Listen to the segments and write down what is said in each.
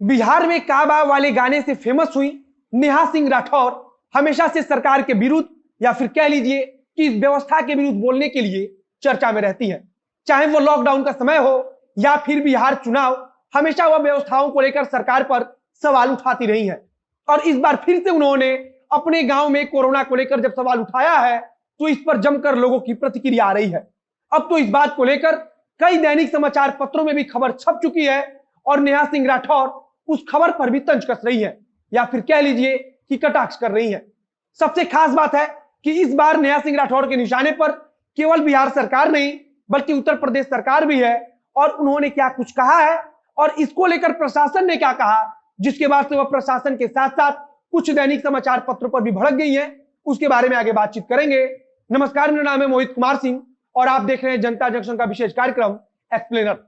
बिहार में काबा वाले गाने से फेमस हुई नेहा सिंह राठौर हमेशा से सरकार के विरुद्ध या फिर कह लीजिए कि इस व्यवस्था के विरुद्ध बोलने के लिए चर्चा में रहती है। चाहे वो लॉकडाउन का समय हो या फिर बिहार चुनाव, हमेशा वह व्यवस्थाओं को लेकर सरकार पर सवाल उठाती रही है। और इस बार फिर से उन्होंने अपने गांव में कोरोना को लेकर जब सवाल उठाया है तो इस पर जमकर लोगों की प्रतिक्रिया आ रही है। अब तो इस बात को लेकर कई दैनिक समाचार पत्रों में भी खबर छप चुकी है और नेहा सिंह राठौर उस खबर पर भी तंज कस रही है या फिर कह लीजिए कि कटाक्ष कर रही है। सबसे खास बात है कि इस बार नेहा सिंह राठौर के निशाने पर केवल बिहार सरकार नहीं बल्कि उत्तर प्रदेश सरकार भी है। और उन्होंने क्या कुछ कहा है और इसको लेकर प्रशासन ने क्या कहा, जिसके बाद से वह प्रशासन के साथ साथ कुछ दैनिक समाचार पत्रों पर भी भड़क गई है, उसके बारे में आगे बातचीत करेंगे। नमस्कार, मेरा नाम है मोहित कुमार सिंह और आप देख रहे हैं जनता जंक्शन का विशेष कार्यक्रम एक्सप्लेनर।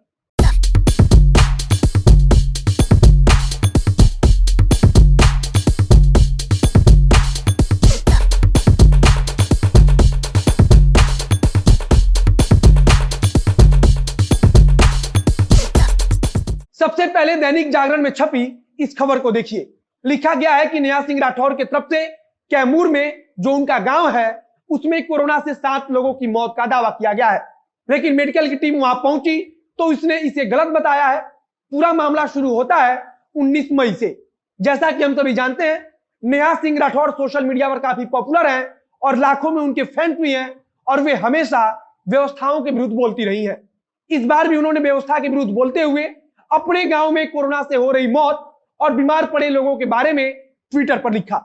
सबसे पहले दैनिक जागरण में छपी इस खबर को देखिए। लिखा गया है कि नेहा सिंह राठौर की तरफ से कैमूर में जो उनका गांव है उसमें कोरोना से 7 लोगों की मौत का दावा किया गया है, लेकिन मेडिकल की टीम वहां पहुंची तो उसने इसे गलत बताया है। पूरा मामला शुरू होता है 19 मई से। जैसा कि हम सभी जानते हैं, नेहा सिंह राठौर सोशल मीडिया पर काफी पॉपुलर हैं और लाखों में उनके फैंस भी हैं और वे हमेशा व्यवस्थाओं के विरुद्ध बोलती रही है। इस बार भी उन्होंने व्यवस्था के विरुद्ध बोलते हुए अपने गांव में कोरोना से हो रही मौत और बीमार पड़े लोगों के बारे में ट्विटर पर लिखा।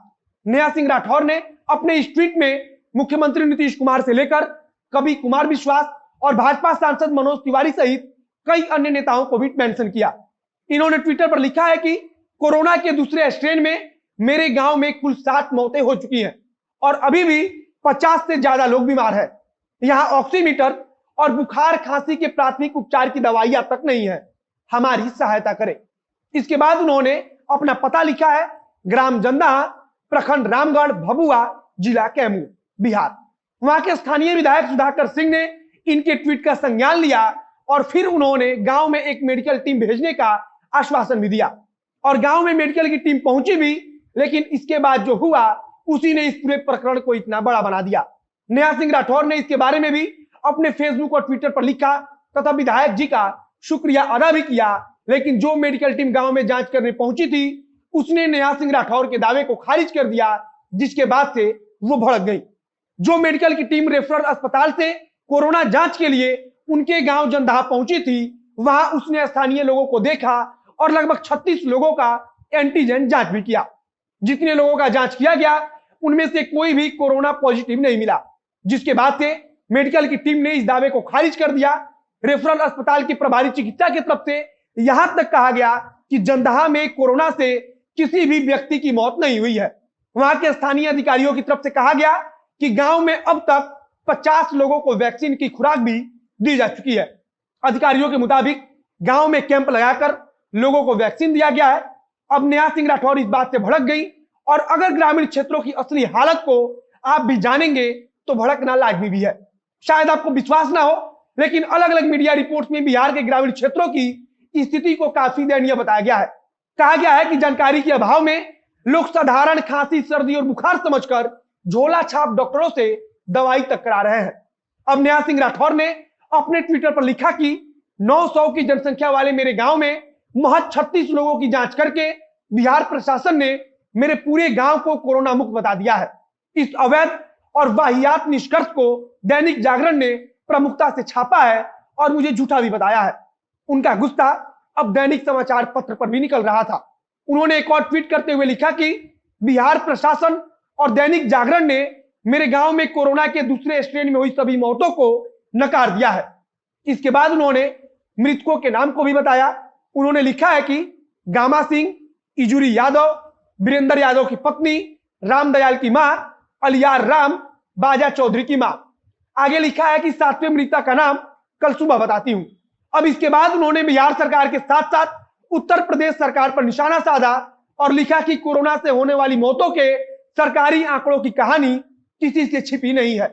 नेहा सिंह राठौर ने अपने इस ट्वीट में मुख्यमंत्री नीतीश कुमार से लेकर कवि कुमार विश्वास और भाजपा सांसद मनोज तिवारी सहित कई अन्य नेताओं को भी मेंशन किया। इन्होंने ट्विटर पर लिखा है कि कोरोना के दूसरे स्ट्रेन में मेरे गांव में कुल 7 मौतें हो चुकी हैं और अभी भी 50 से ज्यादा लोग बीमार हैं। यहाँ ऑक्सीमीटर और बुखार खांसी के प्राथमिक उपचार की दवाइयां तक नहीं है, हमारी सहायता करें। इसके बाद उन्होंने अपना पता लिखा है, ग्राम जंदाहा, प्रखंड रामगढ़, भभुआ, जिला कैमूर, बिहार। वहां के स्थानीय विधायक सुधाकर सिंह ने इनके ट्वीट का संज्ञान लिया और फिर उन्होंने गांव में एक मेडिकल टीम भेजने का आश्वासन भी दिया और गांव में मेडिकल की टीम पहुंची भी, लेकिन इसके बाद जो हुआ उसी ने इस पूरे प्रकरण को इतना बड़ा बना दिया। नेहा सिंह राठौर ने इसके बारे में भी अपने फेसबुक और ट्विटर पर लिखा तथा विधायक जी का शुक्रिया अदा भी किया, लेकिन जो मेडिकल टीम गांव में जांच करने पहुंची थी उसने नेहा सिंह राठौर के दावे को खारिज कर दिया, जिसके बाद से वो भड़क गई। जो मेडिकल की टीम रेफरल अस्पताल से कोरोना जांच के लिए उनके गांव जंदाहा पहुंची थी, वहां उसने स्थानीय लोगों को देखा और लगभग 36 लोगों का एंटीजन जांच भी किया। जितने लोगों का जांच किया गया उनमें से कोई भी कोरोना पॉजिटिव नहीं मिला, जिसके बाद से मेडिकल की टीम ने इस दावे को खारिज कर दिया। रेफरल अस्पताल की प्रभारी चिकित्सा की तरफ से यहां तक कहा गया कि जंदाहा में कोरोना से किसी भी व्यक्ति की मौत नहीं हुई है। वहां के स्थानीय अधिकारियों की तरफ से कहा गया कि गांव में अब तक 50 लोगों को वैक्सीन की खुराक भी दी जा चुकी है। अधिकारियों के मुताबिक गांव में कैंप लगाकर लोगों को वैक्सीन दिया गया है। अब नेहा सिंह राठौर इस बात से भड़क गई और अगर ग्रामीण क्षेत्रों की असली हालत को आप भी जानेंगे तो भड़कना लाजमी भी है। शायद आपको विश्वास ना हो, लेकिन अलग अलग मीडिया रिपोर्ट्स में बिहार के ग्रामीण क्षेत्रों की स्थिति को काफी दयनीय बताया गया है। कहा गया है कि जानकारी के अभाव में लोग साधारण खांसी, सर्दी और बुखार समझकर झोला छाप डॉक्टरों से दवाई तक करा रहे हैं। अब नेहा सिंह राठौर ने अपने ट्विटर पर लिखा कि 900 की जनसंख्या वाले मेरे गांव में महज 36 लोगों की जांच करके बिहार प्रशासन ने मेरे पूरे गांव को कोरोना मुक्त बता दिया है। इस अवैध और वाहियात निष्कर्ष को दैनिक जागरण ने प्रमुखता से छापा है और मुझे झूठा भी बताया है। उनका गुस्सा अब दैनिक समाचार पत्र पर भी निकल रहा था। उन्होंने एक और ट्वीट करते हुए लिखा कि बिहार प्रशासन और दैनिक जागरण ने मेरे गांव में कोरोना के दूसरे स्ट्रेन में हुई सभी मौतों को नकार दिया है। इसके बाद उन्होंने मृतकों के नाम को भी बताया। उन्होंने लिखा है कि गामा सिंह, इजुरी यादव, वीरेंद्र यादव की पत्नी, रामदयाल की मां, अलियार राम, बाजा चौधरी की मां। आगे लिखा है कि 7वें मृतक का नाम कल सुबह बताती हूं। अब इसके बाद उन्होंने बिहार सरकार के साथ साथ उत्तर प्रदेश सरकार पर निशाना साधा और लिखा कि कोरोना से होने वाली मौतों के सरकारी आंकड़ों की कहानी किसी से छिपी नहीं है।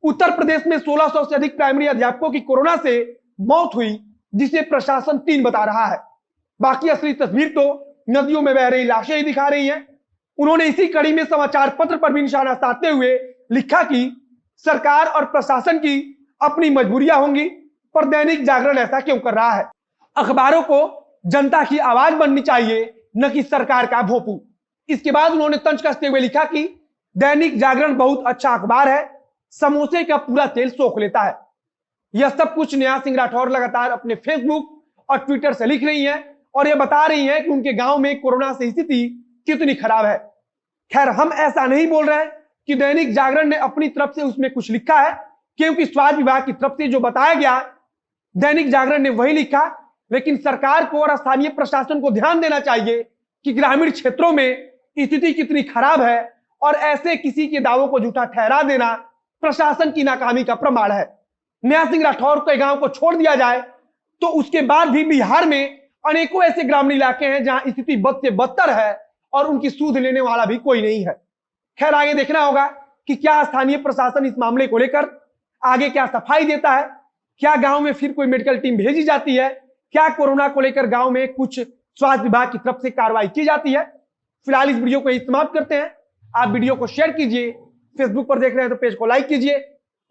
उत्तर प्रदेश में 1600 से अधिक प्राइमरी अध्यापकों की कोरोना से मौत हुई, जिसे प्रशासन 3 बता रहा है। बाकी असली तस्वीर तो नदियों में बह रही लाशें ही दिखा रही हैं। उन्होंने इसी कड़ी में समाचार पत्र पर भी निशाना साधते हुए लिखा कि सरकार और प्रशासन की अपनी मजबूरियां होंगी, पर दैनिक जागरण ऐसा क्यों कर रहा है? अखबारों को जनता की आवाज बननी चाहिए, न कि सरकार का भोंपू। इसके बाद उन्होंने तंज कसते हुए लिखा कि दैनिक जागरण बहुत अच्छा अखबार है, समोसे का पूरा तेल सोख लेता है। यह सब कुछ नेहा सिंह राठौर लगातार अपने फेसबुक और ट्विटर से लिख रही हैं और यह बता रही हैं कि उनके गांव में कोरोना से स्थिति कितनी खराब है। खैर, हम ऐसा नहीं बोल रहे हैं कि दैनिक जागरण ने अपनी तरफ से उसमें कुछ लिखा है, क्योंकि स्वास्थ्य विभाग की तरफ से जो बताया गया दैनिक जागरण ने वही लिखा। लेकिन सरकार को और स्थानीय प्रशासन को ध्यान देना चाहिए कि ग्रामीण क्षेत्रों में स्थिति कितनी खराब है और ऐसे किसी के दावों को झूठा ठहरा देना प्रशासन की नाकामी का प्रमाण है। नेहा सिंह राठौर के गांव को छोड़ दिया जाए तो उसके बाद भी बिहार में अनेकों ऐसे ग्रामीण इलाके हैं जहां स्थिति बद से बदतर है और उनकी सूध लेने वाला भी कोई नहीं है। खैर, आगे देखना होगा कि क्या स्थानीय प्रशासन इस मामले को लेकर आगे क्या सफाई देता है, क्या गांव में फिर कोई मेडिकल टीम भेजी जाती है, क्या कोरोना को लेकर गांव में कुछ स्वास्थ्य विभाग की तरफ से कार्रवाई की जाती है। फिलहाल इस वीडियो को यही समाप्त करते हैं। आप वीडियो को शेयर कीजिए, फेसबुक पर देख रहे हैं तो पेज को लाइक कीजिए,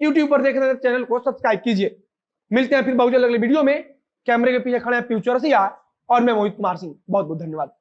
यूट्यूब पर देख रहे हैं तो चैनल को सब्सक्राइब कीजिए। मिलते हैं फिर बहुत जल्द अगले वीडियो में। कैमरे के पीछे खड़े हैं फ्यूचर रसिया और मैं मोहित कुमार सिंह। बहुत बहुत धन्यवाद।